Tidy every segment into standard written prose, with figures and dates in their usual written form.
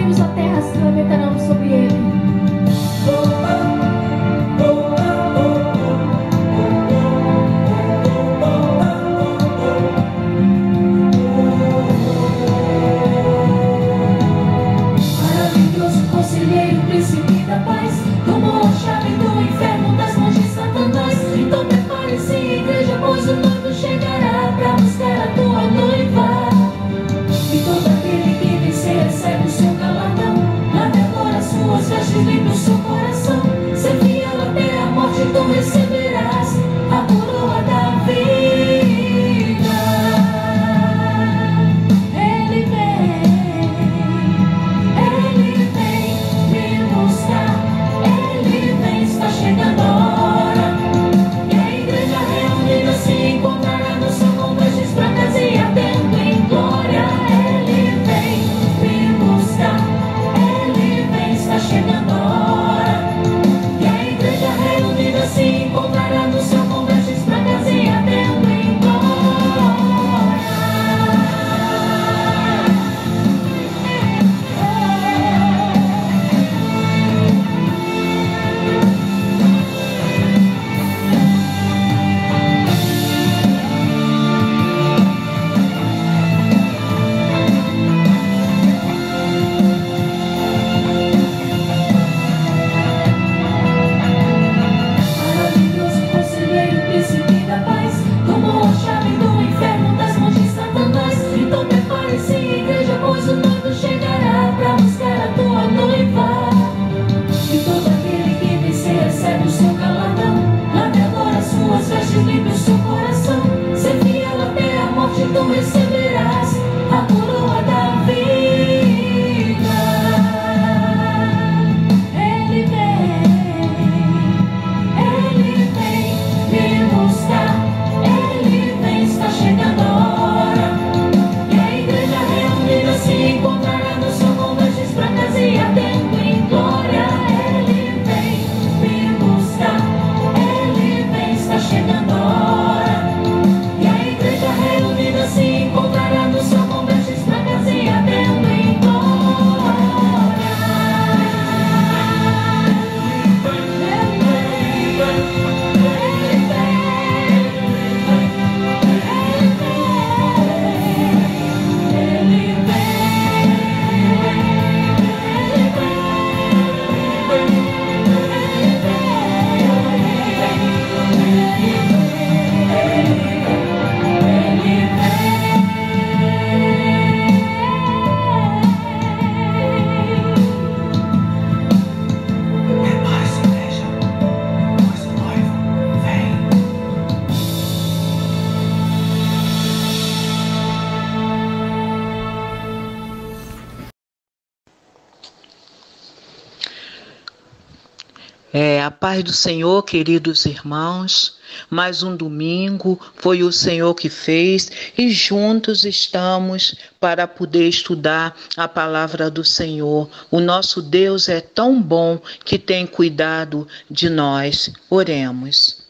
céus e a terra se lamentarão sobre ele. Maravilhoso conselheiro, príncipe da paz, tomou a chave do inferno das mãos de Satanás. Então prepare-se, igreja, pois o noivo chegará para buscar a tua noiva. E todo aquele que vencer recebe o seu galardão. Lave agora suas vestes, limpe o seu coração. Ser fiel até a morte, tu receberás a coroa da vida. Ele vem me buscar. Ele vem, está chegando a hora. E a igreja reunida se encontrará no céu com vestes brancas e ardendo em glória. Ele vem me buscar. Ele vem, está chegando a hora. E a igreja reunida se encontrará no céu com vestes brancas e ardendo em glória. Maravilhoso conselheiro, príncipe da paz, tomou a chave do inferno das mãos de Satanás. Então prepare-se, igreja, pois o noivo chegará para buscar a tua noiva. E todo aquele que vencer recebe o seu galardão. Lave agora suas vestes, limpe o seu coração. Ser fiel até a morte, tu receberás a coroa da vida. Ele vem me buscar. Ele vem, está chegando a hora. E a igreja reunida se encontrará no céu com vestes brancas e ardendo em glória. Ele vem me buscar. Ele vem, está chegando a hora. E a igreja reunida se encontrará no céu com vestes brancas e ardendo em glória. Prepare-se, igreja, pois o noivo vem. A paz do Senhor, queridos irmãos. Mais um domingo foi o Senhor que fez e juntos estamos para poder estudar a palavra do Senhor. O nosso Deus é tão bom que tem cuidado de nós. Oremos.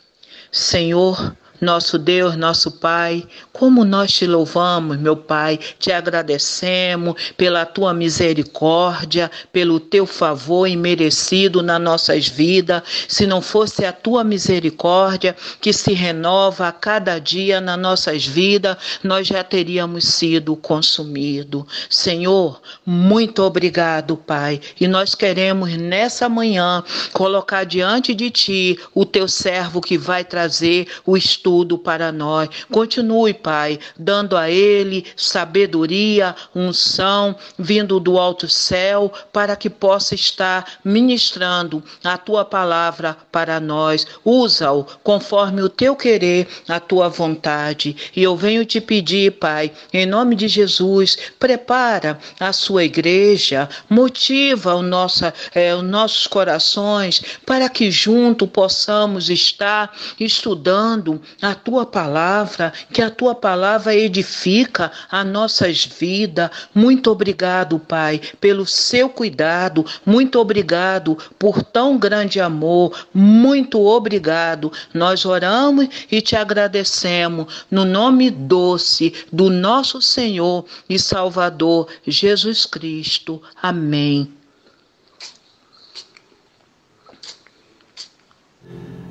Senhor, nosso Deus, nosso Pai, como nós te louvamos, meu Pai, te agradecemos pela tua misericórdia, pelo teu favor imerecido nas nossas vidas. Se não fosse a tua misericórdia que se renova a cada dia nas nossas vidas, nós já teríamos sido consumidos. Senhor, muito obrigado, Pai. E nós queremos nessa manhã colocar diante de ti o teu servo que vai trazer o estudo para nós. Continue, Pai, dando a ele sabedoria, unção, vindo do alto céu, para que possa estar ministrando a tua palavra para nós. Usa-o conforme o teu querer, a tua vontade. E eu venho te pedir, Pai, em nome de Jesus, prepara a sua igreja, motiva os nossos corações, para que junto possamos estar estudando a Tua palavra, que a Tua palavra edifica as nossas vidas. Muito obrigado, Pai, pelo seu cuidado. Muito obrigado por tão grande amor. Muito obrigado. Nós oramos e te agradecemos no nome doce do nosso Senhor e Salvador Jesus Cristo. Amém.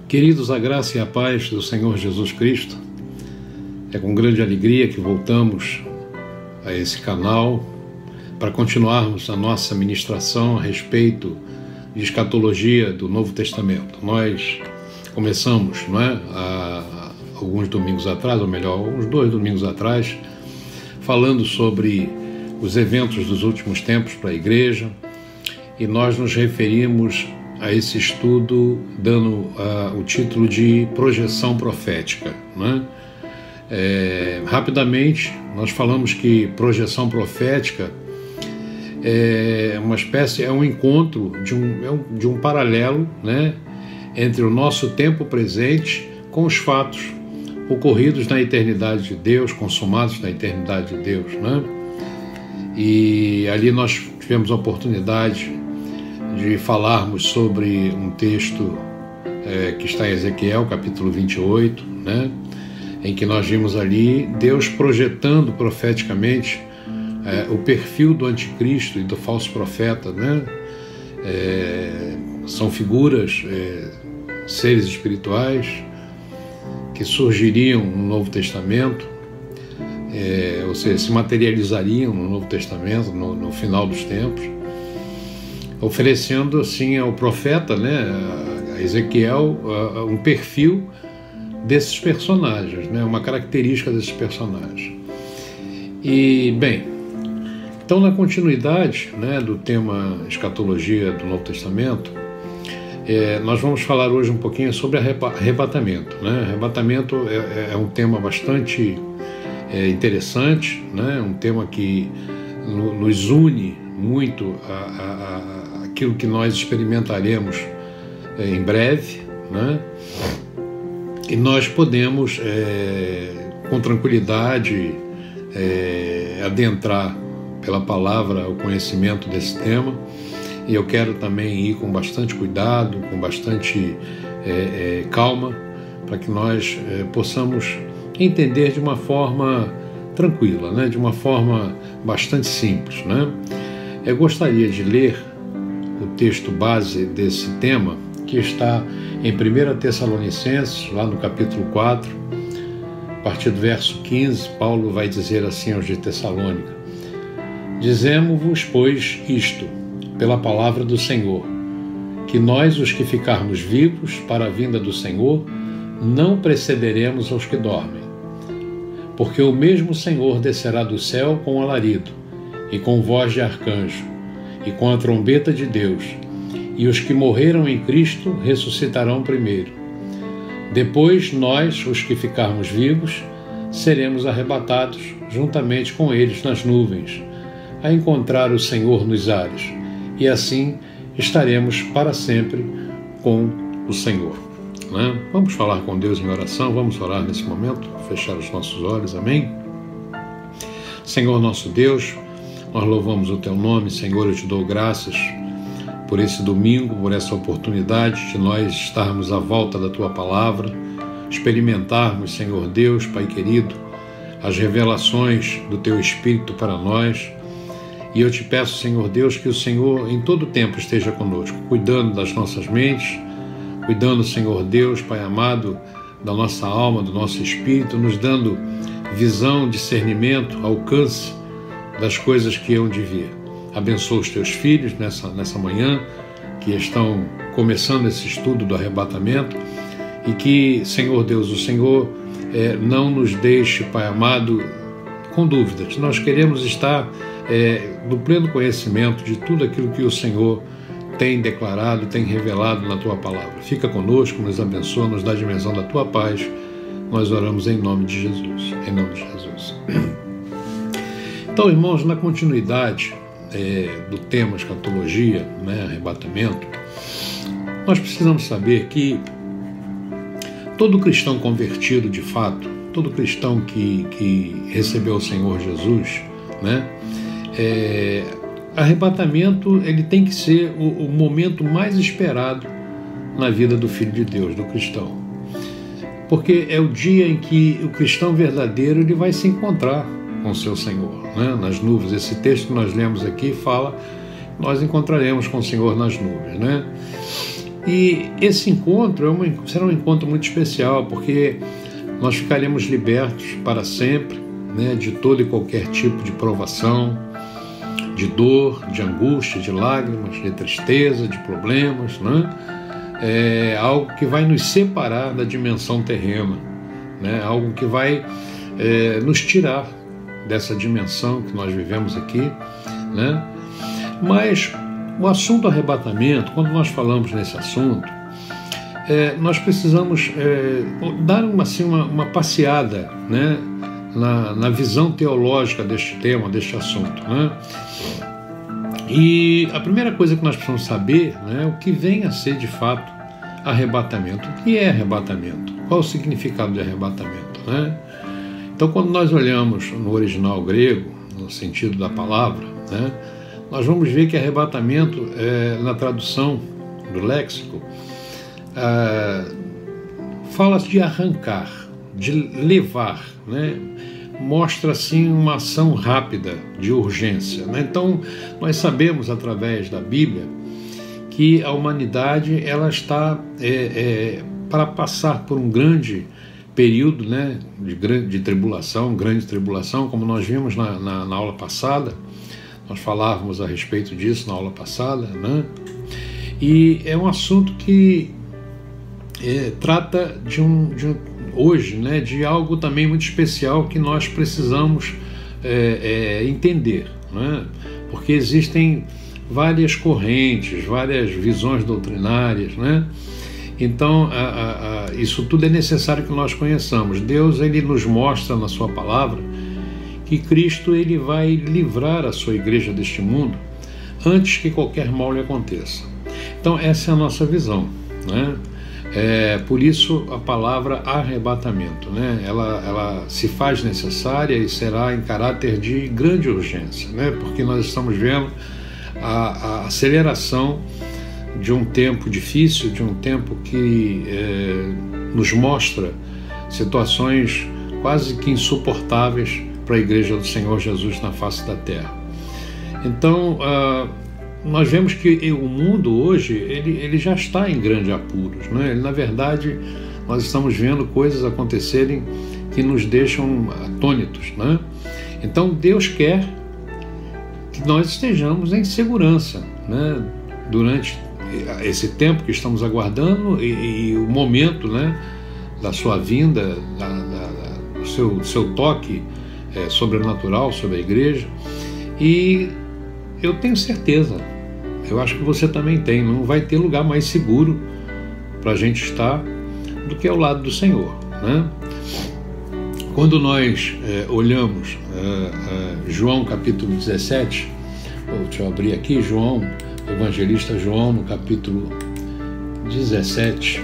Queridos, a graça e a paz do Senhor Jesus Cristo. É com grande alegria que voltamos a esse canal para continuarmos a nossa ministração a respeito de escatologia do Novo Testamento. Nós começamos, não é, há alguns domingos atrás, ou melhor, uns 2 domingos atrás, falando sobre os eventos dos últimos tempos para a igreja, e nós nos referimos a esse estudo dando o título de projeção profética, né? Rapidamente, nós falamos que projeção profética é uma espécie, é um encontro de um paralelo, né, entre o nosso tempo presente com os fatos ocorridos na eternidade de Deus, consumados na eternidade de Deus, né? E ali nós tivemos a oportunidade de falarmos sobre um texto que está em Ezequiel, capítulo 28, né, em que nós vimos ali Deus projetando profeticamente o perfil do anticristo e do falso profeta, né? São figuras, seres espirituais que surgiriam no Novo Testamento, ou seja, se materializariam no Novo Testamento no final dos tempos, oferecendo assim ao profeta, né, a Ezequiel, um perfil desses personagens, né, uma característica desses personagens. E, bem, então na continuidade, né, do tema escatologia do Novo Testamento, nós vamos falar hoje um pouquinho sobre arrebatamento, né? Arrebatamento é um tema bastante interessante, né? Um tema que nos une muito aquilo que nós experimentaremos em breve, né? E nós podemos com tranquilidade adentrar pela palavra o conhecimento desse tema, e eu quero também ir com bastante cuidado, com bastante calma, para que nós possamos entender de uma forma tranquila, né? De uma forma bastante simples, né? Eu gostaria de ler o texto base desse tema, que está em 1 Tessalonicenses, lá no capítulo 4, a partir do verso 15, Paulo vai dizer assim aos de Tessalônica: Dizemo-vos, pois, isto, pela palavra do Senhor, que nós, os que ficarmos vivos para a vinda do Senhor, não precederemos aos que dormem. Porque o mesmo Senhor descerá do céu com alarido, e com voz de arcanjo, e com a trombeta de Deus, e os que morreram em Cristo ressuscitarão primeiro. Depois nós, os que ficarmos vivos, seremos arrebatados juntamente com eles nas nuvens, a encontrar o Senhor nos ares, e assim estaremos para sempre com o Senhor. Né? Vamos falar com Deus em oração, vamos orar nesse momento, fechar os nossos olhos, amém? Senhor nosso Deus, nós louvamos o Teu nome, Senhor, eu te dou graças por esse domingo, por essa oportunidade de nós estarmos à volta da Tua palavra, experimentarmos, Senhor Deus, Pai querido, as revelações do Teu Espírito para nós. E eu te peço, Senhor Deus, que o Senhor em todo tempo esteja conosco, cuidando das nossas mentes, cuidando, Senhor Deus, Pai amado, da nossa alma, do nosso espírito, nos dando visão, discernimento, alcance das coisas que hão de vir. Abençoa os teus filhos nessa manhã, que estão começando esse estudo do arrebatamento, e que, Senhor Deus, o Senhor não nos deixe, Pai amado, com dúvidas. Nós queremos estar no pleno conhecimento de tudo aquilo que o Senhor tem declarado, tem revelado na Tua palavra. Fica conosco, nos abençoa, nos dá a dimensão da Tua paz. Nós oramos em nome de Jesus. Em nome de Jesus. Então, irmãos, na continuidade do tema escatologia, né, arrebatamento, nós precisamos saber que todo cristão convertido de fato, todo cristão que recebeu o Senhor Jesus, né, arrebatamento ele tem que ser o momento mais esperado na vida do Filho de Deus, do cristão. Porque é o dia em que o cristão verdadeiro ele vai se encontrar com o seu Senhor, né, nas nuvens. Esse texto que nós lemos aqui fala: nós encontraremos com o Senhor nas nuvens, né? E esse encontro será um encontro muito especial, porque nós ficaremos libertos para sempre, né, de todo e qualquer tipo de provação, de dor, de angústia, de lágrimas, de tristeza, de problemas, né? É algo que vai nos separar da dimensão terrena, né? Algo que vai nos tirar dessa dimensão que nós vivemos aqui, né? Mas o assunto arrebatamento, quando nós falamos nesse assunto, nós precisamos dar uma passeada, né, na visão teológica deste tema, deste assunto, né? E a primeira coisa que nós precisamos saber, né, o que vem a ser de fato arrebatamento. O que é arrebatamento? Qual o significado de arrebatamento, né? Então, quando nós olhamos no original grego, no sentido da palavra, né, nós vamos ver que arrebatamento, na tradução do léxico, fala-se de arrancar, de levar, né? Mostra assim uma ação rápida, de urgência, né? Então, nós sabemos através da Bíblia que a humanidade ela está para passar por um grande período, né, de tribulação, grande tribulação, como nós vimos na aula passada. Nós falávamos a respeito disso na aula passada, né? E é um assunto que trata hoje, né, de algo também muito especial que nós precisamos entender, né? Porque existem várias correntes, várias visões doutrinárias, né? Então, isso tudo é necessário que nós conheçamos. Deus ele nos mostra na sua palavra que Cristo ele vai livrar a sua igreja deste mundo antes que qualquer mal lhe aconteça. Então, essa é a nossa visão, né? Por isso a palavra arrebatamento, né? Ela se faz necessária e será em caráter de grande urgência, né? Porque nós estamos vendo a aceleração de um tempo difícil, de um tempo que nos mostra situações quase que insuportáveis para a Igreja do Senhor Jesus na face da terra. Então, nós vemos que o mundo hoje ele já está em grandes apuros, né? Na verdade, nós estamos vendo coisas acontecerem que nos deixam atônitos, né? Então, Deus quer que nós estejamos em segurança, né, durante esse tempo que estamos aguardando e o momento, né, da sua vinda, do seu toque sobrenatural sobre a igreja. E eu tenho certeza, eu acho que você também tem, não vai ter lugar mais seguro para a gente estar do que ao lado do Senhor, né? Quando nós olhamos João capítulo 17, deixa eu abrir aqui, João, evangelista João, no capítulo 17,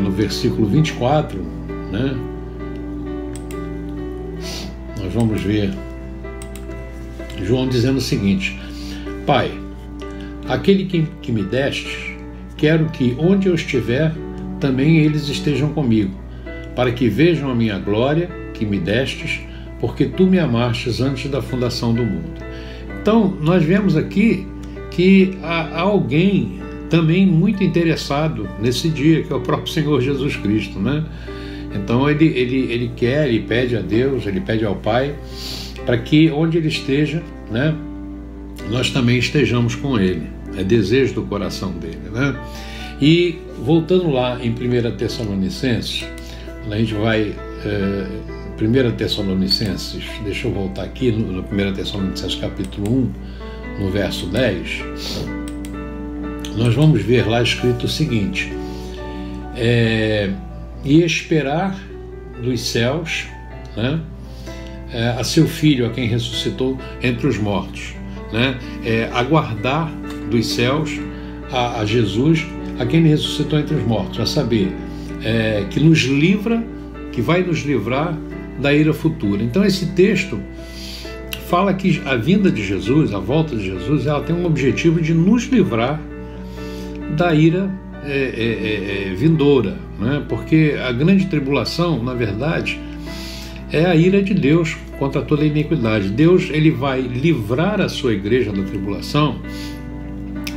no versículo 24, né? Nós vamos ver João dizendo o seguinte: Pai, aquele que me deste, quero que onde eu estiver, também eles estejam comigo, para que vejam a minha glória que me destes, porque tu me amastes antes da fundação do mundo. Então, nós vemos aqui que há alguém também muito interessado nesse dia, que é o próprio Senhor Jesus Cristo, né? Então, ele quer, ele pede a Deus, ele pede ao Pai, para que onde ele esteja, né, nós também estejamos com ele. É desejo do coração dele, né? E voltando lá em 1 Tessalonicenses, a gente vai... 1 Tessalonicenses, deixa eu voltar aqui no 1 Tessalonicenses capítulo 1, no verso 10, nós vamos ver lá escrito o seguinte: e esperar dos céus, né, a seu Filho, a quem ressuscitou entre os mortos, né, aguardar dos céus a Jesus, a quem ele ressuscitou entre os mortos, a saber, que nos livra, que vai nos livrar da ira futura. Então esse texto fala que a vinda de Jesus, a volta de Jesus, ela tem um objetivo de nos livrar da ira vindoura, né? Porque a grande tribulação, na verdade, é a ira de Deus contra toda a iniquidade. Deus, ele vai livrar a sua igreja da tribulação,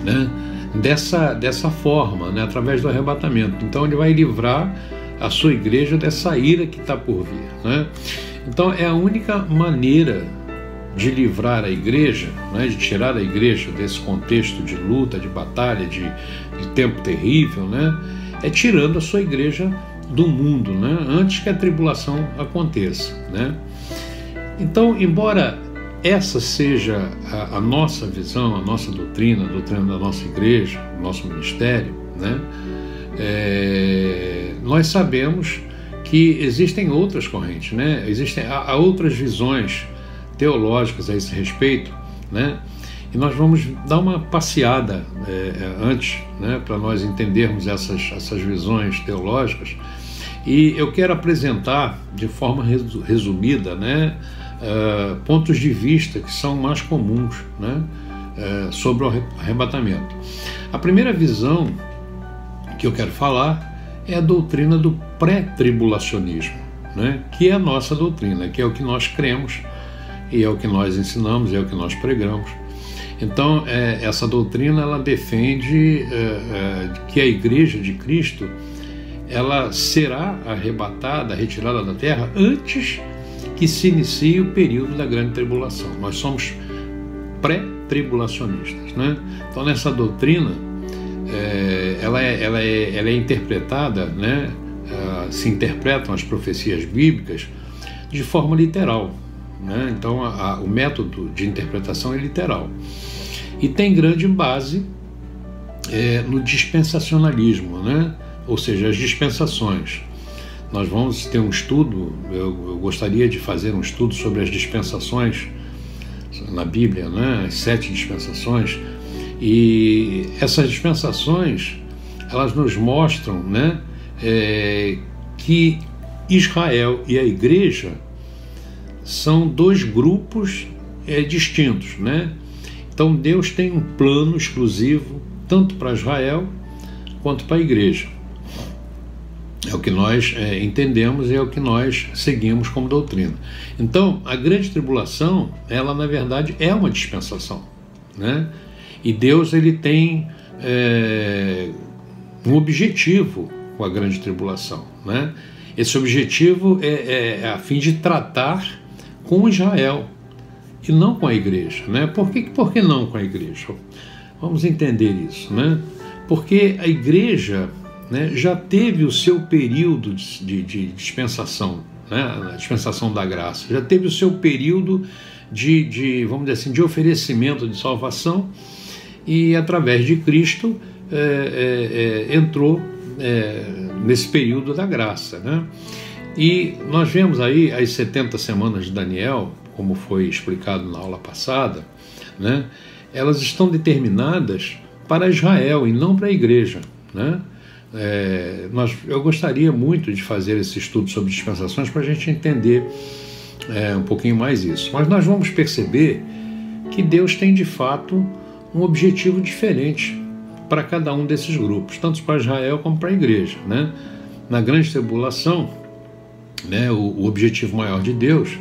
né? Dessa forma, né? Através do arrebatamento. Então ele vai livrar a sua igreja dessa ira que está por vir, né? Então é a única maneira de livrar a igreja, né? De tirar a igreja desse contexto de luta, de batalha, de tempo terrível, né? É tirando a sua igreja do mundo, né? Antes que a tribulação aconteça, né? Então, embora essa seja a nossa visão, a nossa doutrina, a doutrina da nossa igreja, o nosso ministério, né? Nós sabemos que existem outras correntes, né? Há outras visões teológicas a esse respeito, né? E nós vamos dar uma passeada antes, né? Para nós entendermos essas visões teológicas. E eu quero apresentar de forma resumida, né? Pontos de vista que são mais comuns, né? Sobre o arrebatamento. A primeira visão que eu quero falar é a doutrina do pré-tribulacionismo, né? Que é a nossa doutrina, que é o que nós cremos, e é o que nós ensinamos, é o que nós pregamos. Então, essa doutrina, ela defende que a Igreja de Cristo, ela será arrebatada, retirada da terra, antes que se inicie o período da grande tribulação. Nós somos pré-tribulacionistas, né? Então, nessa doutrina, ela é interpretada, né? Se interpretam as profecias bíblicas de forma literal, né? Então o método de interpretação é literal e tem grande base no dispensacionalismo, né? Ou seja, as dispensações. Nós vamos ter um estudo, eu gostaria de fazer um estudo sobre as dispensações na Bíblia, né? As 7 dispensações. E essas dispensações, elas nos mostram, né? Que Israel e a igreja são 2 grupos distintos, né? Então Deus tem um plano exclusivo tanto para Israel quanto para a igreja. É o que nós entendemos e é o que nós seguimos como doutrina. Então a grande tribulação, ela na verdade é uma dispensação, né? E Deus, ele tem um objetivo com a grande tribulação, né? Esse objetivo é a fim de tratar com Israel e não com a igreja, né? Por que não com a igreja? Vamos entender isso, né? Porque a igreja, né, já teve o seu período de dispensação, né? A dispensação da graça, já teve o seu período vamos dizer assim, de oferecimento de salvação, e através de Cristo entrou nesse período da graça, né? E nós vemos aí as 70 semanas de Daniel, como foi explicado na aula passada, né? Elas estão determinadas para Israel e não para a igreja, né? Eu gostaria muito de fazer esse estudo sobre dispensações para a gente entender um pouquinho mais isso. Mas nós vamos perceber que Deus tem de fato um objetivo diferente para cada um desses grupos, tanto para Israel como para a igreja, né? Na grande tribulação, né, o objetivo maior de Deus,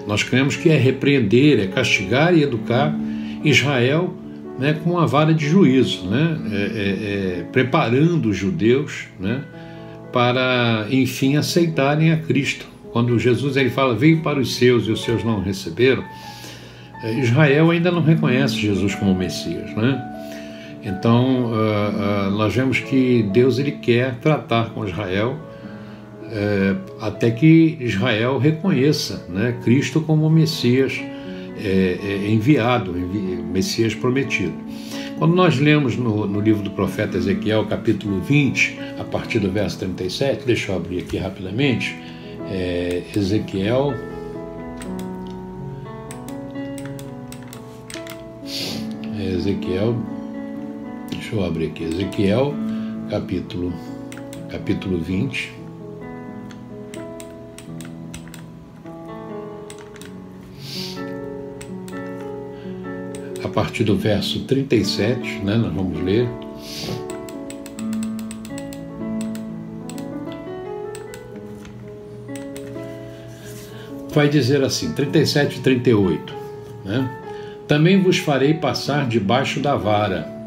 nós cremos que é repreender, é castigar e educar Israel, né, com uma vara de juízo, né? Preparando os judeus, né, para, enfim, aceitarem a Cristo. Quando Jesus, ele fala, veio para os seus e os seus não receberam, Israel ainda não reconhece Jesus como Messias, né? Então, nós vemos que Deus, ele quer tratar com Israel até que Israel reconheça, né, Cristo como o Messias enviado, Messias prometido. Quando nós lemos no livro do profeta Ezequiel, capítulo 20, a partir do verso 37, deixa eu abrir aqui rapidamente, Ezequiel, deixa eu abrir aqui, Ezequiel, capítulo 20. A partir do verso 37, né, nós vamos ler. Vai dizer assim, 37 e 38, né? Também vos farei passar debaixo da vara,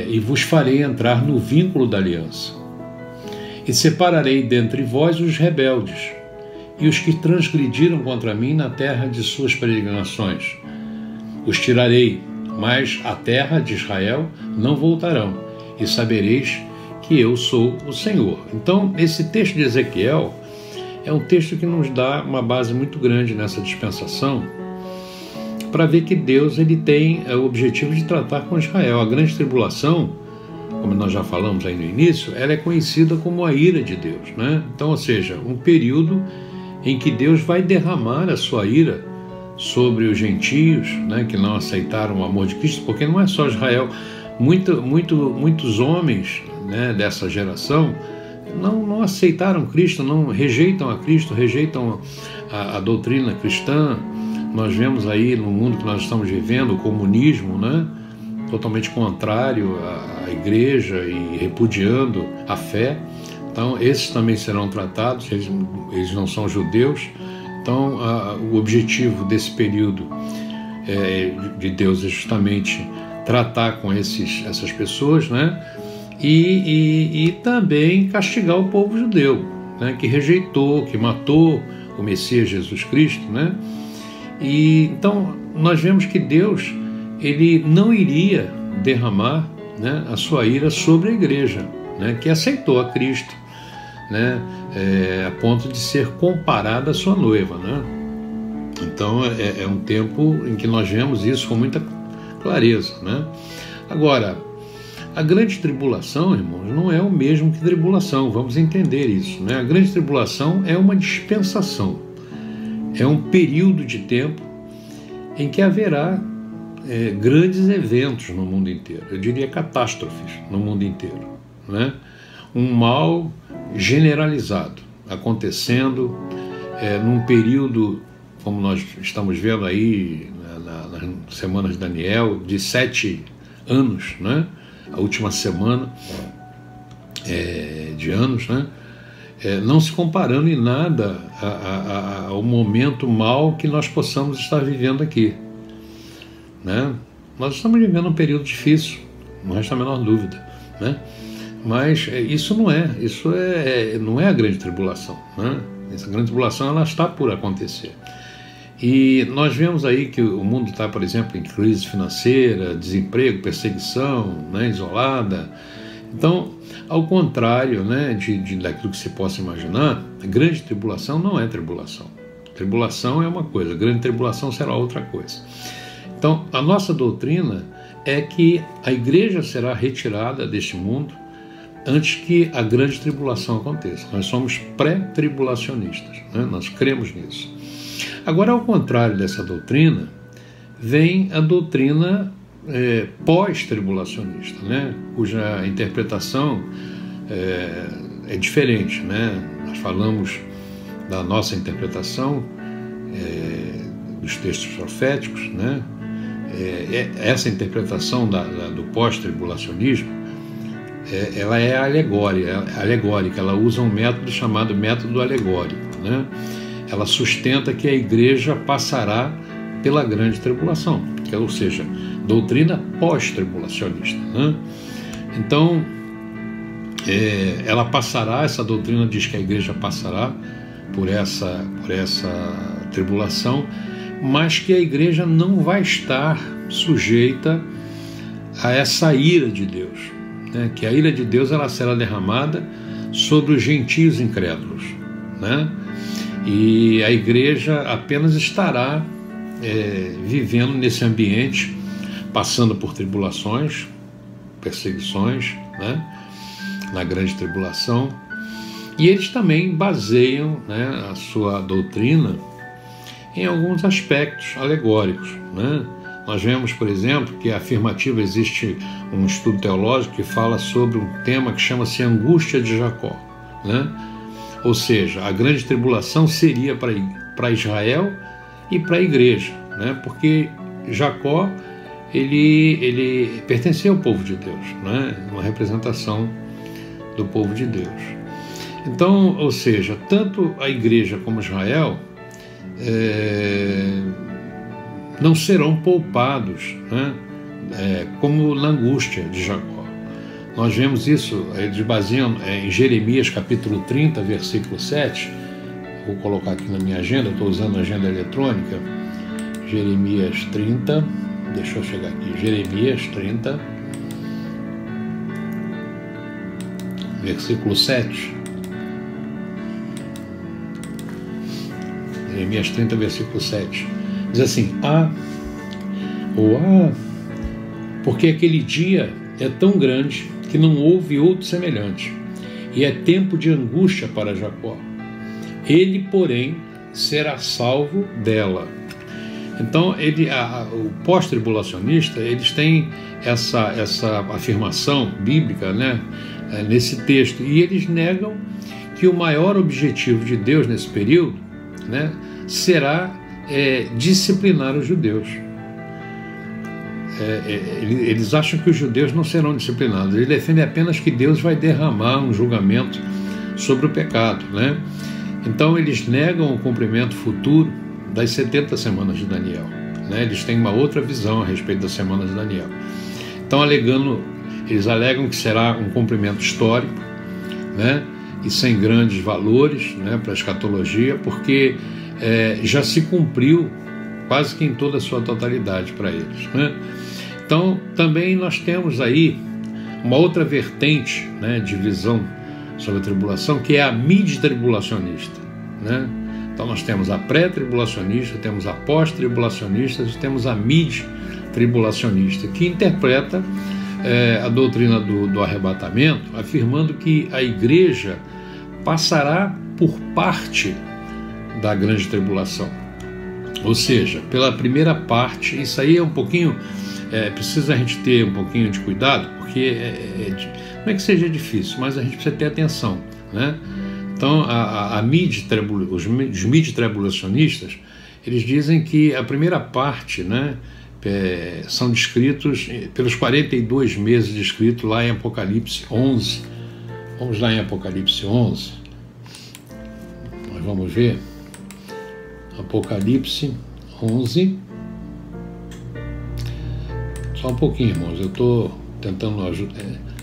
e vos farei entrar no vínculo da aliança. E separarei dentre vós os rebeldes, e os que transgrediram contra mim na terra de suas peregrinações. Os tirarei, mas à terra de Israel não voltarão, e sabereis que eu sou o Senhor. Então, esse texto de Ezequiel é um texto que nos dá uma base muito grande nessa dispensação, para ver que Deus ele tem o objetivo de tratar com Israel. A grande tribulação, como nós já falamos aí no início, ela é conhecida como a ira de Deus, né? Então, ou seja, um período em que Deus vai derramar a sua ira sobre os gentios, né, que não aceitaram o amor de Cristo, porque não é só Israel. Muitos homens, né, dessa geração não aceitaram Cristo, não rejeitam a Cristo, rejeitam a doutrina cristã. Nós vemos aí no mundo que nós estamos vivendo o comunismo, né, totalmente contrário à igreja e repudiando a fé. Então, esses também serão tratados, eles não são judeus. Então, o objetivo desse período de Deus é justamente tratar com essas pessoas, né? E também castigar o povo judeu, né? Que rejeitou, que matou o Messias Jesus Cristo, né? E então, nós vemos que Deus ele não iria derramar, né, a sua ira sobre a igreja, né, que aceitou a Cristo, né, a ponto de ser comparada à sua noiva, né? Então é um tempo em que nós vemos isso com muita clareza, né? Agora, a grande tribulação, irmãos, não é o mesmo que tribulação, vamos entender isso, né? A grande tribulação é uma dispensação, é um período de tempo em que haverá grandes eventos no mundo inteiro, eu diria catástrofes no mundo inteiro, né? Um mal generalizado acontecendo num período, como nós estamos vendo aí nas semanas de Daniel, de 7 anos, né? A última semana de anos, né? Não se comparando em nada ao momento mal que nós possamos estar vivendo aqui, né? Nós estamos vivendo um período difícil, não resta a menor dúvida, né? Mas isso não é a grande tribulação, né? Essa grande tribulação ela está por acontecer. E nós vemos aí que o mundo está, por exemplo, em crise financeira, desemprego, perseguição, né, isolada. Então, ao contrário, né, daquilo que se possa imaginar, a grande tribulação não é tribulação. Tribulação é uma coisa, a grande tribulação será outra coisa. Então, a nossa doutrina é que a igreja será retirada deste mundo antes que a grande tribulação aconteça. Nós somos pré-tribulacionistas, né? Nós cremos nisso. Agora, ao contrário dessa doutrina, vem a doutrina pós-tribulacionista, né? Cuja interpretação é diferente, né? Nós falamos da nossa interpretação dos textos proféticos, né? Essa interpretação do pós-tribulacionismo, ela é alegórica, ela usa um método chamado método alegórico, né? Ela sustenta que a igreja passará pela grande tribulação, ou seja, doutrina pós-tribulacionista, né? Então, ela passará, essa doutrina diz que a igreja passará por essa tribulação, mas que a igreja não vai estar sujeita a essa ira de Deus, né? Que a ira de Deus ela será derramada sobre os gentios incrédulos, né? E a igreja apenas estará vivendo nesse ambiente, passando por tribulações, perseguições, né? Na grande tribulação. E eles também baseiam, né, a sua doutrina em alguns aspectos alegóricos, né? Nós vemos, por exemplo, que a afirmativa, existe um estudo teológico que fala sobre um tema que chama-se angústia de Jacó, né? Ou seja, a grande tribulação seria para Israel e para a igreja, né? Porque Jacó, ele pertencia ao povo de Deus, né? Uma representação do povo de Deus. Então, ou seja, tanto a igreja como Israel não serão poupados, né? Como na angústia de Jacó. Nós vemos isso, eles baseiam em Jeremias capítulo 30, versículo 7. Vou colocar aqui na minha agenda, estou usando a agenda eletrônica. Jeremias 30, deixa eu chegar aqui, Jeremias 30, versículo 7. Jeremias 30, versículo 7. Diz assim: porque aquele dia é tão grande que não houve outro semelhante, e é tempo de angústia para Jacó. Ele, porém, será salvo dela. Então, o pós-tribulacionista, eles têm essa afirmação bíblica, né, nesse texto, e eles negam que o maior objetivo de Deus nesse período, né, será disciplinar os judeus. Eles acham que os judeus não serão disciplinados. Eles defendem apenas que Deus vai derramar um julgamento sobre o pecado, né? Então eles negam o cumprimento futuro das 70 semanas de Daniel, né? Eles têm uma outra visão a respeito das semanas de Daniel. Então eles alegam que será um cumprimento histórico, né? E sem grandes valores, né, para a escatologia, porque já se cumpriu quase que em toda a sua totalidade para eles, né? Então, também nós temos aí uma outra vertente, né, de visão sobre a tribulação, que é a mid-tribulacionista, né? Então, nós temos a pré-tribulacionista, temos a pós-tribulacionista e temos a mid-tribulacionista, que interpreta a doutrina do arrebatamento, afirmando que a igreja passará por parte da grande tribulação. Ou seja, pela primeira parte, isso aí é um pouquinho, precisa a gente ter um pouquinho de cuidado, porque não é que seja difícil, mas a gente precisa ter atenção, né? Então, os mid-tribulacionistas, eles dizem que a primeira parte, né, são descritos pelos 42 meses descritos lá em Apocalipse 11. Vamos lá em Apocalipse 11. Nós vamos ver. Apocalipse 11. Só um pouquinho, irmãos. Eu estou tentando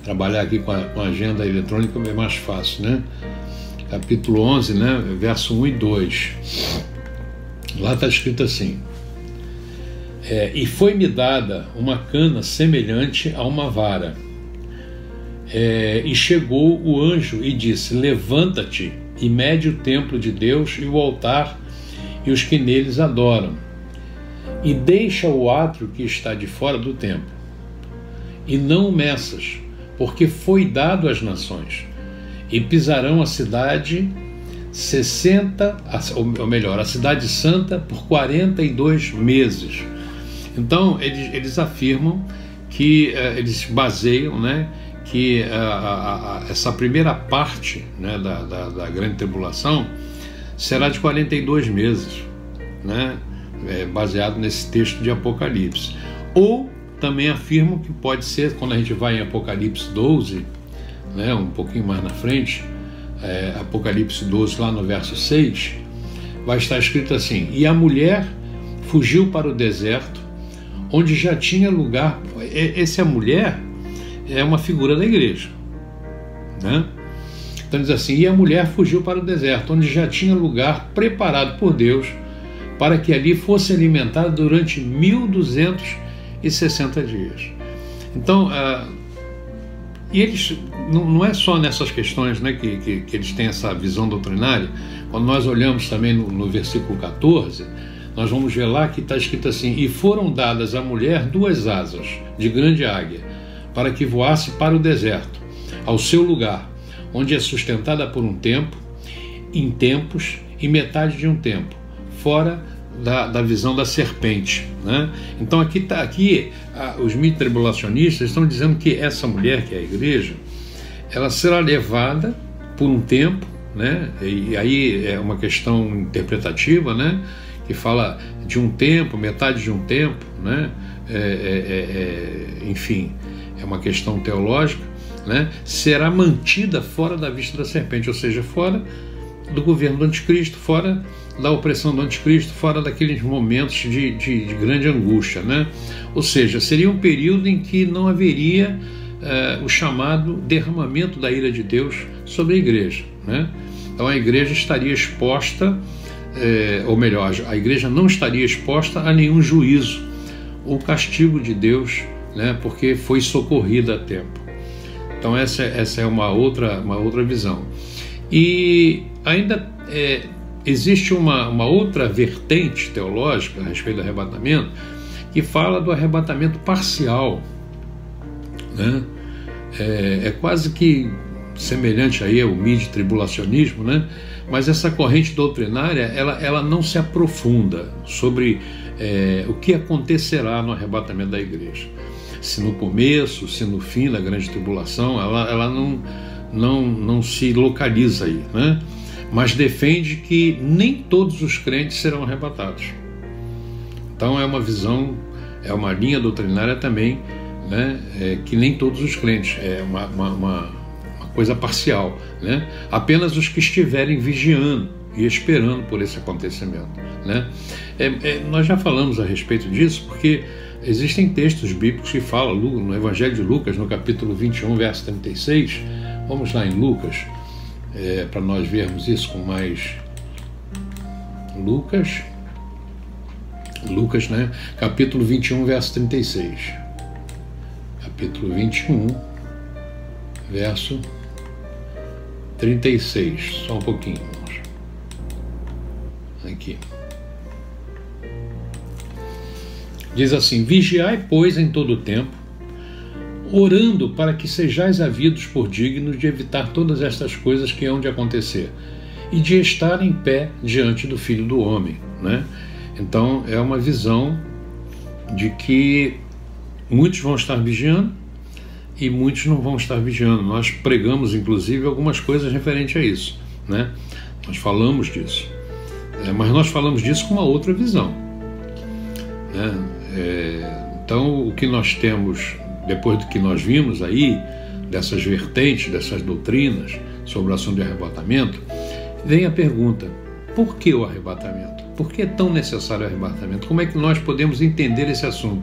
trabalhar aqui com a agenda eletrônica, é mais fácil, né? Capítulo 11, né? Verso 1 e 2. Lá está escrito assim: e foi-me dada uma cana semelhante a uma vara. E chegou o anjo e disse: levanta-te e mede o templo de Deus e o altar e os que neles adoram, e deixa o átrio que está de fora do templo, e não o meças, porque foi dado às nações, e pisarão a cidade a cidade santa por 42 meses. Então eles afirmam que eles baseiam, né, que essa primeira parte, né, da grande tribulação será de 42 meses, né, baseado nesse texto de Apocalipse. Ou também afirmam que pode ser, quando a gente vai em Apocalipse 12, né, um pouquinho mais na frente, Apocalipse 12, lá no verso 6, vai estar escrito assim: e a mulher fugiu para o deserto, onde já tinha lugar. Essa mulher é uma figura da igreja, né? Então diz assim: e a mulher fugiu para o deserto, onde já tinha lugar preparado por Deus, para que ali fosse alimentada durante 1260 dias. Então, e eles, não é só nessas questões, né, que eles têm essa visão doutrinária. Quando nós olhamos também no versículo 14, nós vamos ver lá que está escrito assim: e foram dadas à mulher 2 asas de grande águia, para que voasse para o deserto, ao seu lugar, onde é sustentada por um tempo, em tempos e metade de um tempo, fora da visão da serpente, né? Então aqui os mid-tribulacionistas estão dizendo que essa mulher, que é a igreja, ela será levada por um tempo, né? E aí é uma questão interpretativa, né? Que fala de um tempo, metade de um tempo, né? Enfim, é uma questão teológica, né? Será mantida fora da vista da serpente, ou seja, fora do governo do anticristo, fora da opressão do anticristo, fora daqueles momentos de grande angústia, né? Ou seja, seria um período em que não haveria o chamado derramamento da ira de Deus sobre a igreja, né? Então a igreja estaria exposta, ou melhor, a igreja não estaria exposta a nenhum juízo ou castigo de Deus, né? Porque foi socorrida a tempo. Então essa é uma outra visão. E ainda existe uma outra vertente teológica a respeito do arrebatamento, que fala do arrebatamento parcial, né? É quase que semelhante aí ao mid-tribulacionismo, né? Mas essa corrente doutrinária ela não se aprofunda sobre o que acontecerá no arrebatamento da igreja. Se no começo, se no fim da grande tribulação, ela não se localiza aí, né? Mas defende que nem todos os crentes serão arrebatados. Então é uma visão, é uma linha doutrinária também, né? Que nem todos os crentes, é uma coisa parcial, né? Apenas os que estiverem vigiando e esperando por esse acontecimento, né? Nós já falamos a respeito disso, porque existem textos bíblicos que falam no Evangelho de Lucas, no capítulo 21, verso 36. Vamos lá em Lucas, para nós vermos isso com mais... Lucas, né? Capítulo 21, verso 36. Capítulo 21, verso 36. Só um pouquinho, irmãos. Aqui. Diz assim: vigiai, pois, em todo o tempo, orando para que sejais havidos por dignos de evitar todas estas coisas que hão de acontecer e de estar em pé diante do Filho do Homem, né? Então é uma visão de que muitos vão estar vigiando e muitos não vão estar vigiando. Nós pregamos, inclusive, algumas coisas referentes a isso, né? Nós falamos disso, mas nós falamos disso com uma outra visão, né? Então o que nós temos, depois do que nós vimos aí, dessas vertentes, dessas doutrinas sobre o assunto de arrebatamento, vem a pergunta: por que o arrebatamento? Por que é tão necessário o arrebatamento? Como é que nós podemos entender esse assunto?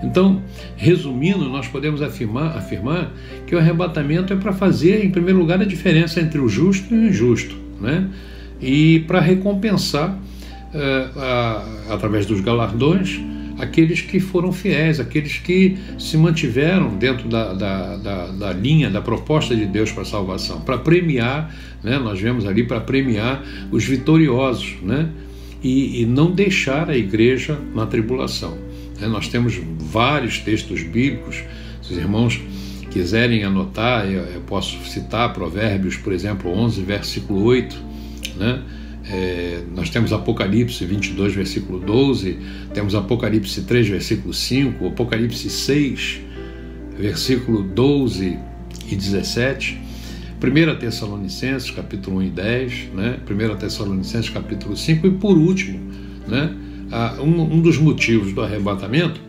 Então, resumindo, nós podemos afirmar que o arrebatamento é para fazer, em primeiro lugar, a diferença entre o justo e o injusto, né? E para recompensar, através dos galardões, aqueles que foram fiéis, aqueles que se mantiveram dentro da linha, da proposta de Deus para a salvação, para premiar, né? Nós vemos ali, para premiar os vitoriosos, né? E não deixar a igreja na tribulação, né? Nós temos vários textos bíblicos. Se os irmãos quiserem anotar, eu posso citar Provérbios, por exemplo, 11, versículo 8, né? Nós temos Apocalipse 22, versículo 12, temos Apocalipse 3, versículo 5, Apocalipse 6, versículo 12 e 17, 1 Tessalonicenses, capítulo 1 e 10, né? 1 Tessalonicenses, capítulo 5, e por último, né? Um dos motivos do arrebatamento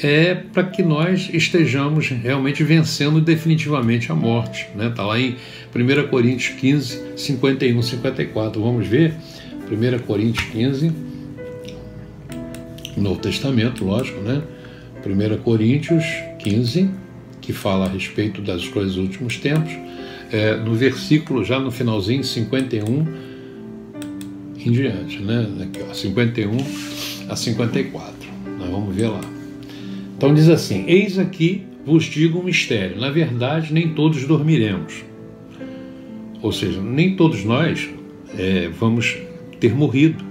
é para que nós estejamos realmente vencendo definitivamente a morte, né? Está lá em 1 Coríntios 15, 51, 54. Vamos ver 1 Coríntios 15, Novo Testamento, lógico, né? 1 Coríntios 15, que fala a respeito das coisas dos últimos tempos, no versículo, já no finalzinho, 51 em diante, né? Aqui, ó, 51 a 54. Nós vamos ver lá. Então diz assim: eis aqui vos digo um mistério, na verdade nem todos dormiremos. Ou seja, nem todos nós vamos ter morrido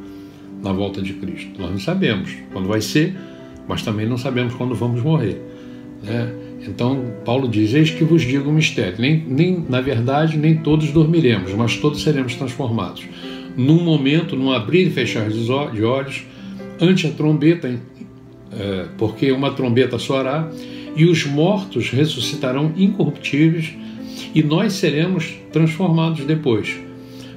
na volta de Cristo. Nós não sabemos quando vai ser, mas também não sabemos quando vamos morrer, né? Então Paulo diz: eis que vos digo um mistério, na verdade nem todos dormiremos, mas todos seremos transformados. Num momento, num abrir e fechar de olhos, ante a trombeta, porque uma trombeta soará, e os mortos ressuscitarão incorruptíveis, e nós seremos transformados depois.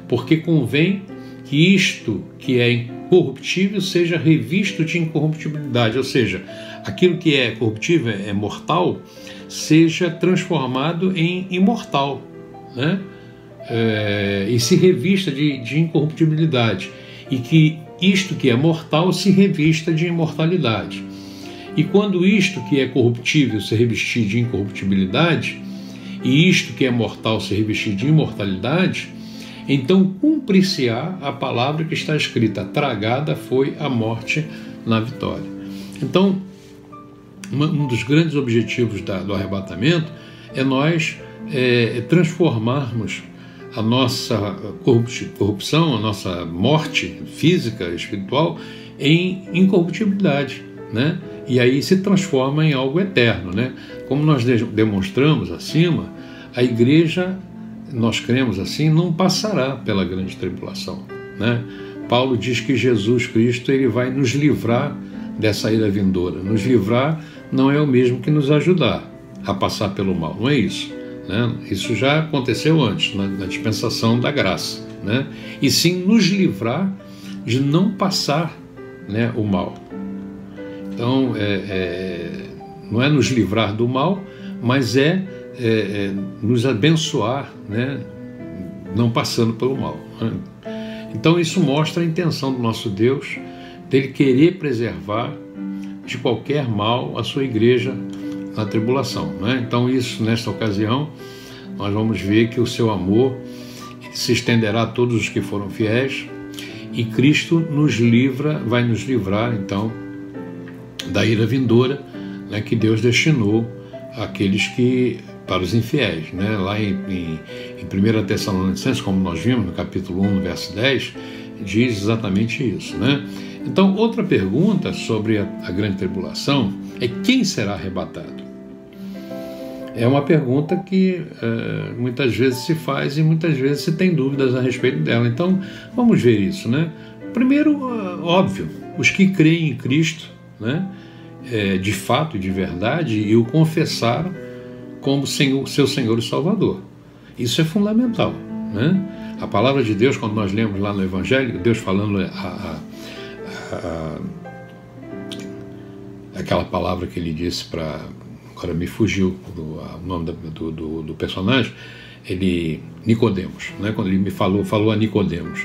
Porque convém que isto que é incorruptível seja revisto de incorruptibilidade, ou seja, aquilo que é corruptível, é mortal, seja transformado em imortal, né? E se revista de incorruptibilidade, e que isto que é mortal se revista de imortalidade. E quando isto que é corruptível se revestir de incorruptibilidade, e isto que é mortal se revestir de imortalidade, então cumprir-se-á a palavra que está escrita: tragada foi a morte na vitória. Então, um dos grandes objetivos do arrebatamento é nós transformarmos a nossa corrupção, a nossa morte física, espiritual, em incorruptibilidade, né? E aí se transforma em algo eterno, né? Como nós demonstramos acima, a igreja, nós cremos assim, não passará pela grande tribulação, né? Paulo diz que Jesus Cristo, ele vai nos livrar dessa ira vindoura. Nos livrar não é o mesmo que nos ajudar a passar pelo mal, não é isso, né? Isso já aconteceu antes, na dispensação da graça, né? E sim nos livrar de não passar, né, o mal. Então, não é nos livrar do mal, mas nos abençoar, né, não passando pelo mal, né? Então isso mostra a intenção do nosso Deus, dele querer preservar de qualquer mal a sua igreja na tribulação, né? Então isso, nesta ocasião, nós vamos ver que o seu amor se estenderá a todos os que foram fiéis, e Cristo vai nos livrar, então, da ira vindoura, né, que Deus destinou àqueles para os infiéis, né? Lá em 1 Tessalonicenses, como nós vimos no capítulo 1, no verso 10, diz exatamente isso, né? Então, outra pergunta sobre a grande tribulação é: quem será arrebatado? É uma pergunta que muitas vezes se faz e muitas vezes se tem dúvidas a respeito dela. Então, vamos ver isso, né? Primeiro, óbvio, os que creem em Cristo, né, de fato e de verdade, e o confessaram como seu Senhor e Salvador. Isso é fundamental, né? A palavra de Deus, quando nós lemos lá no Evangelho, Deus falando aquela palavra que ele disse para... Agora me fugiu o nome do personagem, Nicodemos, né? Quando ele me falou a Nicodemos.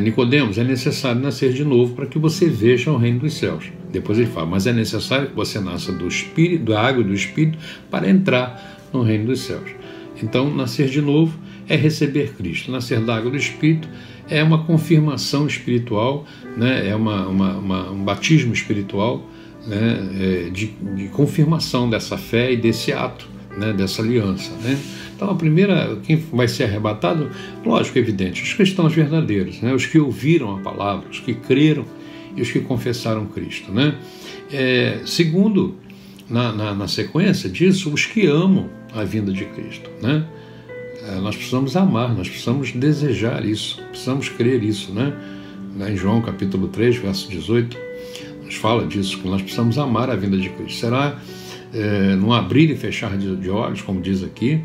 Nicodemos, é necessário nascer de novo para que você veja o reino dos céus. Depois ele fala: mas é necessário que você nasça do Espírito, da água e do Espírito, para entrar no reino dos céus. Então, nascer de novo é receber Cristo. Nascer da água e do Espírito é uma confirmação espiritual, né? É um batismo espiritual, né? De confirmação dessa fé e desse ato, né? Dessa aliança, né? Então, a primeira, quem vai ser arrebatado, lógico, evidente, os cristãos verdadeiros, né? Os que ouviram a palavra, os que creram e os que confessaram Cristo, né? Segundo, na sequência disso, os que amam a vinda de Cristo, né? Nós precisamos amar, nós precisamos desejar isso, precisamos crer isso, né? Em João capítulo 3, verso 18, nos fala disso, que nós precisamos amar a vinda de Cristo. Será num abrir e fechar de olhos, como diz aqui,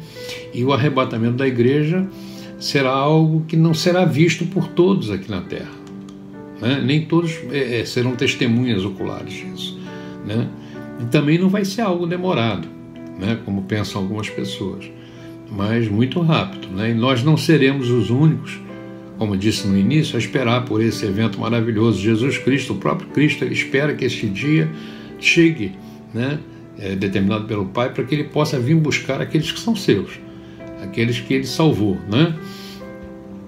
e o arrebatamento da igreja será algo que não será visto por todos aqui na terra, né? Nem todos serão testemunhas oculares disso, né? E também não vai ser algo demorado, né? Como pensam algumas pessoas, mas muito rápido, né? E nós não seremos os únicos, como disse no início, a esperar por esse evento maravilhoso. Jesus Cristo, o próprio Cristo, ele espera que este dia chegue, né? Determinado pelo Pai, para que ele possa vir buscar aqueles que são seus, aqueles que ele salvou, né?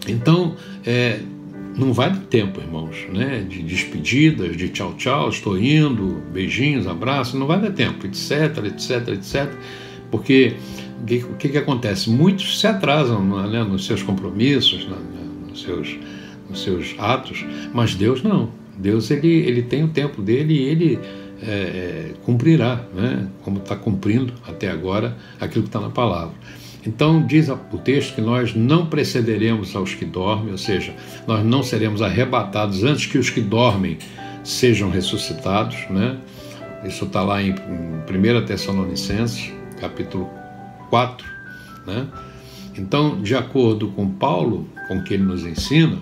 Então, não vai dar tempo, irmãos, né? De despedidas, de tchau, tchau, estou indo, beijinhos, abraços, não vai dar tempo, etc, etc, etc, porque o que acontece? Muitos se atrasam, né, nos seus compromissos, nos seus atos, mas Deus não. Deus, ele tem o tempo dele e ele cumprirá, né, como está cumprindo até agora aquilo que está na palavra. Então diz o texto que nós não precederemos aos que dormem, ou seja, nós não seremos arrebatados antes que os que dormem sejam ressuscitados, né? Isso está lá em 1 Tessalonicenses, capítulo 4, né? Então, de acordo com Paulo, com o que ele nos ensina,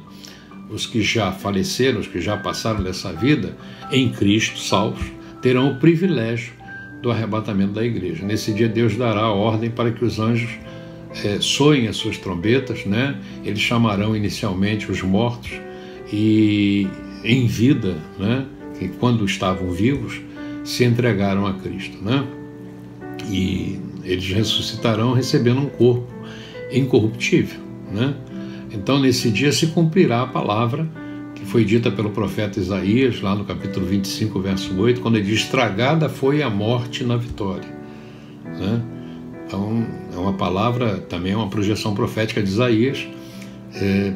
os que já faleceram, os que já passaram dessa vida em Cristo, salvos, terão o privilégio do arrebatamento da igreja. Nesse dia Deus dará a ordem para que os anjos soem as suas trombetas, né? Eles chamarão inicialmente os mortos e em vida, né? Que quando estavam vivos se entregaram a Cristo, né? E eles ressuscitarão recebendo um corpo incorruptível, né? Então nesse dia se cumprirá a palavra que foi dita pelo profeta Isaías, lá no capítulo 25, verso 8, quando ele diz: estragada foi a morte na vitória, né? Então é uma palavra, também é uma projeção profética de Isaías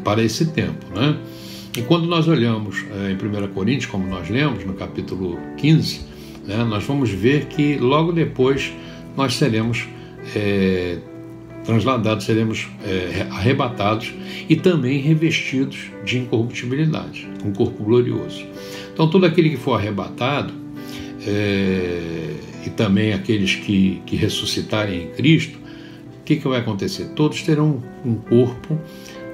para esse tempo, né? E quando nós olhamos em 1 Coríntios, como nós lemos no capítulo 15, né, nós vamos ver que logo depois nós seremos transladados, seremos arrebatados e também revestidos de incorruptibilidade, um corpo glorioso. Então todo aquele que for arrebatado e também aqueles que ressuscitarem em Cristo, o que vai acontecer? Todos terão um corpo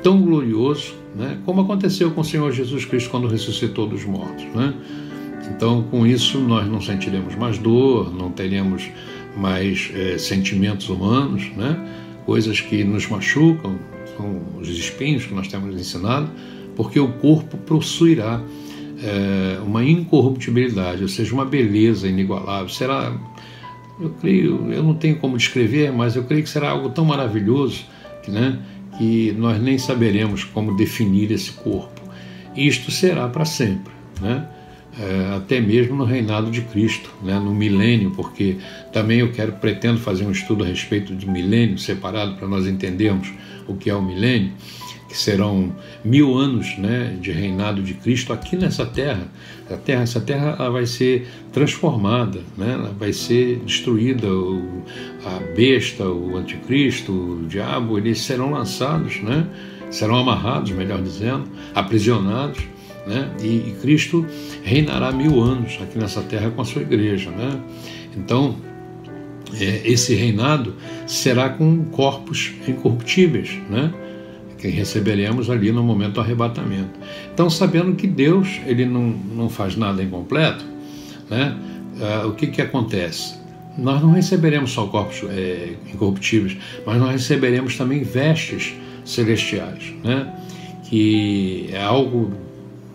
tão glorioso, né, como aconteceu com o Senhor Jesus Cristo quando ressuscitou dos mortos, né? Então com isso nós não sentiremos mais dor, não teremos mais sentimentos humanos, né? Coisas que nos machucam, são os espinhos que nós temos ensinado, porque o corpo possuirá uma incorruptibilidade, ou seja, uma beleza inigualável. Será, eu creio, eu não tenho como descrever, mas eu creio que será algo tão maravilhoso, né, que nós nem saberemos como definir esse corpo. E isto será para sempre, né? Até mesmo no reinado de Cristo, né, no milênio, porque também pretendo fazer um estudo a respeito de milênio separado para nós entendermos o que é o milênio, que serão 1000 anos, né, de reinado de Cristo aqui nessa terra. Essa terra ela vai ser transformada, né, ela vai ser destruída, a besta, o anticristo, o diabo, eles serão lançados, né, serão amarrados, melhor dizendo, aprisionados, né? E Cristo reinará 1000 anos aqui nessa terra com a sua igreja, né? Então esse reinado será com corpos incorruptíveis, né, que receberemos ali no momento do arrebatamento. Então, sabendo que Deus ele não faz nada incompleto, né, o que acontece? Nós não receberemos só corpos incorruptíveis, mas nós receberemos também vestes celestiais, né, que é algo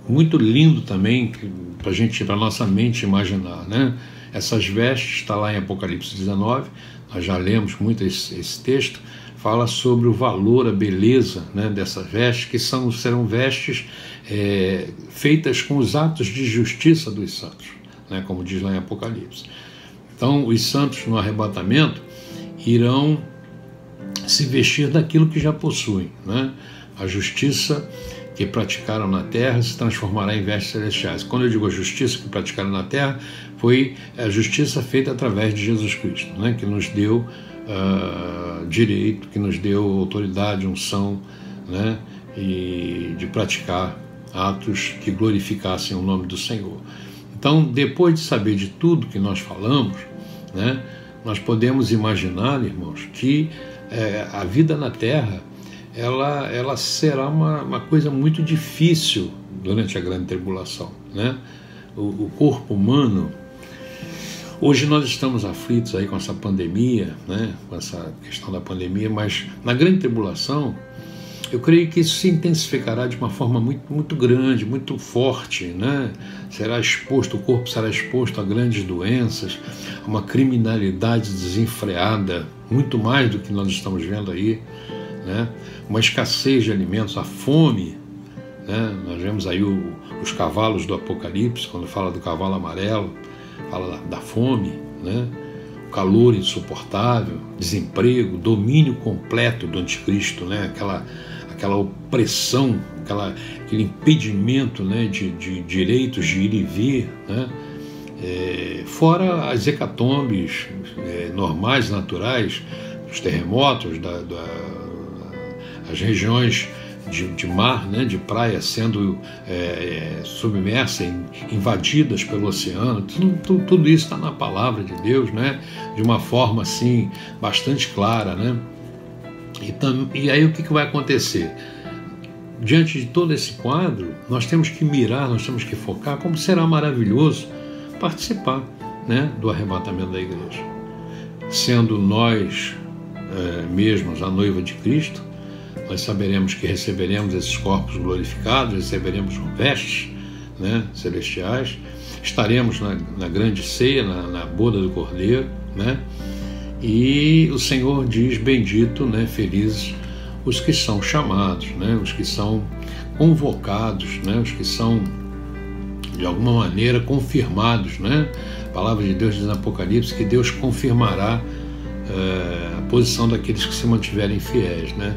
muito lindo também para nossa mente imaginar, né? Essas vestes, está lá em Apocalipse 19, nós já lemos muito esse texto, fala sobre o valor, a beleza, né, dessas vestes, que serão vestes feitas com os atos de justiça dos santos, né, como diz lá em Apocalipse. Então os santos no arrebatamento irão se vestir daquilo que já possuem, né? A justiça que praticaram na terra se transformará em vestes celestiais. Quando eu digo a justiça que praticaram na terra, foi a justiça feita através de Jesus Cristo, né, que nos deu direito, que nos deu autoridade, unção, né, e de praticar atos que glorificassem o nome do Senhor. Então, depois de saber de tudo que nós falamos, né, nós podemos imaginar, irmãos, que a vida na terra ela será uma coisa muito difícil durante a grande tribulação, né? O corpo humano, hoje nós estamos aflitos aí com essa pandemia, né? Com essa questão da pandemia, mas na grande tribulação eu creio que isso se intensificará de uma forma muito, muito grande, muito forte, né? O corpo será exposto a grandes doenças, a uma criminalidade desenfreada, muito mais do que nós estamos vendo aí, né? Uma escassez de alimentos, a fome, né? Nós vemos aí os cavalos do Apocalipse, quando fala do cavalo amarelo, fala da fome, né? O calor insuportável, desemprego, domínio completo do anticristo, né? Aquela opressão, aquele impedimento, né, de direitos de ir e vir, né? Fora as hecatombes normais, naturais, os terremotos, as regiões de mar, né, de praia sendo submersas, invadidas pelo oceano. Tudo isso está na palavra de Deus, né, de uma forma assim bastante clara, né? E aí o que vai acontecer? Diante de todo esse quadro, nós temos que mirar, nós temos que focar como será maravilhoso participar, né, do arrebatamento da igreja. Sendo nós mesmos a noiva de Cristo, nós saberemos que receberemos esses corpos glorificados, receberemos vestes, né, celestiais, estaremos na grande ceia, na boda do Cordeiro, né? E o Senhor diz: bendito, né, felizes os que são chamados, né, os que são convocados, né, os que são de alguma maneira confirmados, né? A palavra de Deus diz no Apocalipse que Deus confirmará a posição daqueles que se mantiverem fiéis, né?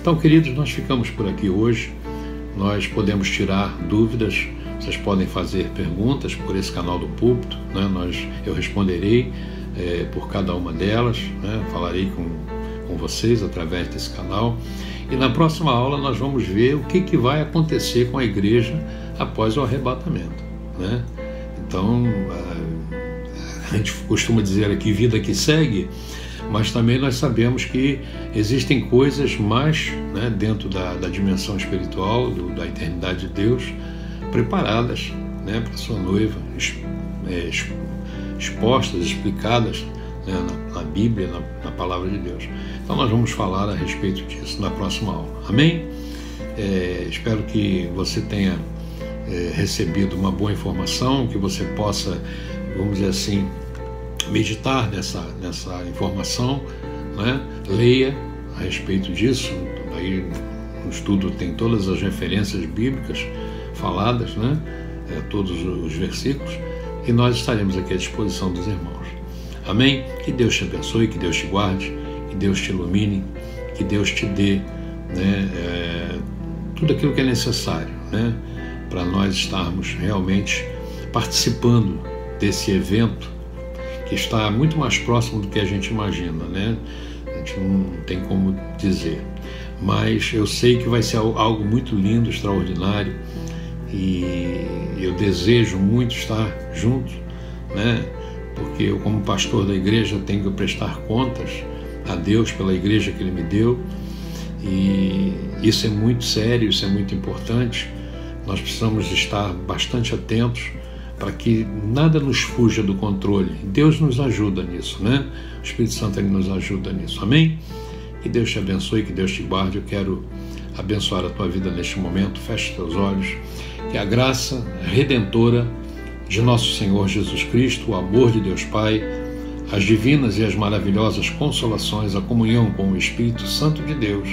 Então, queridos, nós ficamos por aqui hoje. Nós podemos tirar dúvidas, vocês podem fazer perguntas por esse canal do púlpito, né? Eu responderei por cada uma delas, né? Falarei com vocês através desse canal. E na próxima aula nós vamos ver o que vai acontecer com a igreja após o arrebatamento, né? Então, a gente costuma dizer aqui vida que segue, mas também nós sabemos que existem coisas mais, né, dentro da dimensão espiritual, da eternidade de Deus, preparadas, né, para sua noiva, expostas, explicadas, né, na Bíblia, na palavra de Deus. Então nós vamos falar a respeito disso na próxima aula. Amém? Espero que você tenha recebido uma boa informação, que você possa, vamos dizer assim, meditar nessa informação, né? Leia a respeito disso. Aí no estudo tem todas as referências bíblicas faladas, né? Todos os versículos, e nós estaremos aqui à disposição dos irmãos. Amém? Que Deus te abençoe, que Deus te guarde, que Deus te ilumine, que Deus te dê, né, tudo aquilo que é necessário, né, para nós estarmos realmente participando desse evento que está muito mais próximo do que a gente imagina, né? A gente não tem como dizer, mas eu sei que vai ser algo muito lindo, extraordinário, e eu desejo muito estar junto, né? Porque eu, como pastor da igreja, tenho que prestar contas a Deus pela igreja que Ele me deu, e isso é muito sério, isso é muito importante. Nós precisamos estar bastante atentos para que nada nos fuja do controle. Deus nos ajuda nisso, né? O Espírito Santo, Ele nos ajuda nisso. Amém? Que Deus te abençoe, que Deus te guarde. Eu quero abençoar a tua vida neste momento. Feche os teus olhos. Que a graça redentora de nosso Senhor Jesus Cristo, o amor de Deus Pai, as divinas e as maravilhosas consolações, a comunhão com o Espírito Santo de Deus,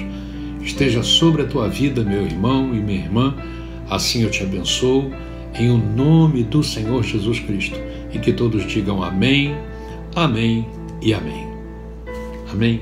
esteja sobre a tua vida, meu irmão e minha irmã. Assim eu te abençoo, em o nome do Senhor Jesus Cristo, e que todos digam amém, amém e amém. Amém.